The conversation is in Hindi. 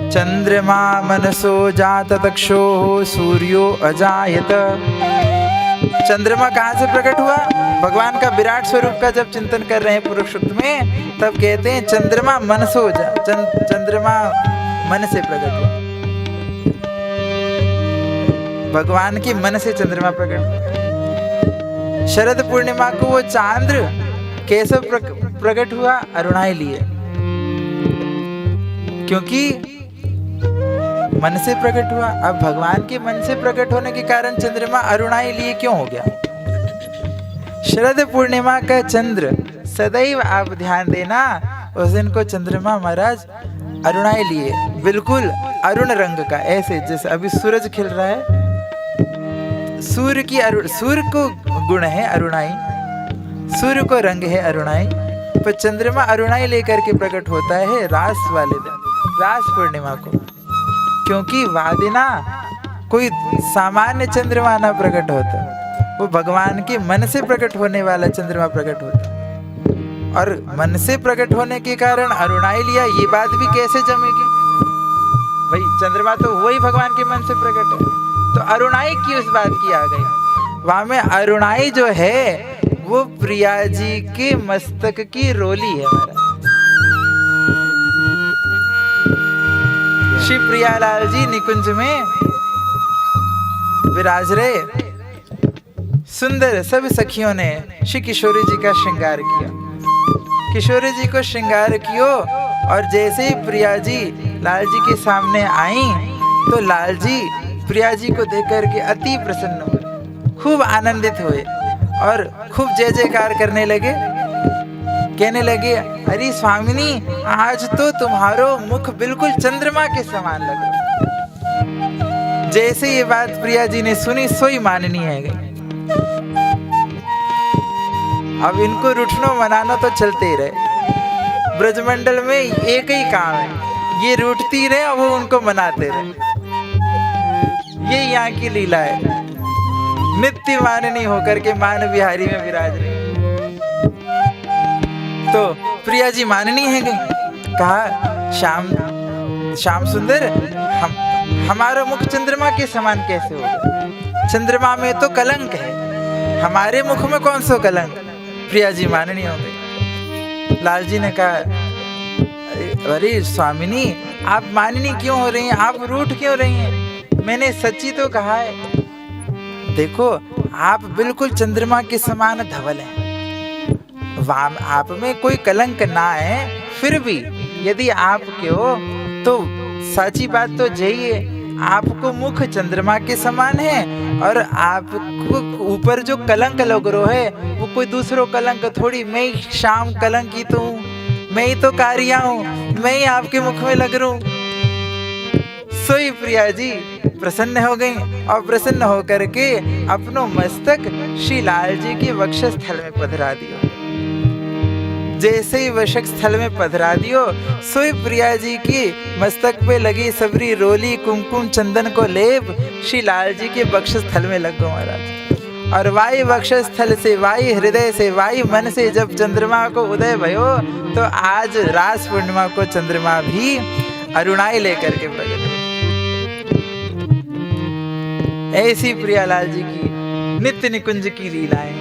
चंद्रमा मनसो जात तक्षो सूर्यो अजायत। चंद्रमा कहाँ से प्रकट हुआ? भगवान का विराट स्वरूप का जब चिंतन कर रहे हैं पूर्व सूक्त में, तब कहते हैं चंद्रमा मनसो चंद्रमा मन से प्रकट हुआ। भगवान की मन से चंद्रमा प्रकट हुआ। शरद पूर्णिमा को वो चांद कैसे प्रकट हुआ? अरुणाई लिए, क्योंकि मन से प्रकट हुआ। अब भगवान के मन से प्रकट होने के कारण चंद्रमा अरुणाई लिए क्यों हो गया? शरद पूर्णिमा का चंद्र सदैव आप ध्यान देना, उस दिन को चंद्रमा महाराज अरुणाई लिए, बिल्कुल अरुण रंग का, ऐसे जैसे अभी सूरज खिल रहा है, सूर्य की सूर्य को गुण है अरुणाई, सूर्य को रंग है अरुणाई, पर चंद्रमा अरुणाई लेकर के प्रकट होता है रास वाले दिन, रास पूर्णिमा को। क्योंकि वादिना कोई सामान्य चंद्रमा ना प्रकट होता, वो भगवान के मन से प्रकट होने वाला चंद्रमा प्रकट होता, और मन से प्रकट होने के कारण अरुणाई लिया। ये बात भी कैसे जमेगी भाई? चंद्रमा तो वही भगवान के मन से प्रकट है, तो अरुणाई की उस बात की आ गई। वहां में अरुणाई जो है वो प्रिया जी के मस्तक की रोली है हमारा। श्री प्रियालाल जी निकुंज में विराज रहे, सुंदर सब सखियों ने श्री किशोरी जी का श्रृंगार किया, किशोरी जी को श्रृंगार कियो, और जैसे ही प्रिया जी लाल जी के सामने आई तो लाल जी प्रिया जी को देख करके अति प्रसन्न हुए, खूब आनंदित हुए और खूब जय जयकार करने लगे, कहने लगे, अरे स्वामिनी, आज तो तुम्हारो मुख बिल्कुल चंद्रमा के समान लग रहा। जैसे ये बात प्रिया जी ने सुनी, सोई माननी है गई। अब इनको रूठनो मनाना तो चलते ही रहे, ब्रजमंडल में एक ही काम है, ये रूठती रहे और वो उनको मनाते रहे। ये यहाँ की लीला है, नित्य माननी होकर के मान बिहारी में विराज रही। तो प्रिया जी माननी है गई, कहा श्याम सुंदर, हमारा मुख चंद्रमा के समान कैसे होगा? चंद्रमा में तो कलंक है, हमारे मुख में कौन सा कलंक? प्रिया जी माननी हो गई। लाल जी ने कहा, अरे स्वामिनी, आप माननी क्यों हो रही हैं? आप रूठ क्यों रही हैं? मैंने सच्ची तो कहा है। देखो, आप बिल्कुल चंद्रमा के समान धवल हैं, आप में कोई कलंक ना है, फिर भी यदि आप के हो तो सच्ची बात तो यही है, आपको मुख चंद्रमा के समान है, और आपको ऊपर जो कलंक लग रहा है वो कोई दूसरो कलंक थोड़ी, मैं ही श्याम कलंकित हूँ, मैं ही तो कारिया हूँ, मैं ही आपके मुख में लग रहा हूँ। सोई प्रिया जी प्रसन्न हो गई, और प्रसन्न होकर के अपनो मस्तक श्री लाल जी के वक्षस्थल में पधरा दियो। जैसे ही वक्षक स्थल में पधरा दियो, सोई प्रिया जी की मस्तक पे लगी सबरी रोली कुमकुम चंदन को लेप श्री लाल जी के वक्षस्थल में लग गो महाराज। और वायु वक्षस्थल से, वायु हृदय से, वायु मन से जब चंद्रमा को उदय भयो, तो आज रास पूर्णिमा को चंद्रमा भी अरुणाई लेकर के प्रकट हो। ऐसी प्रियालाल जी की नित्य निकुंज की लीलाएं।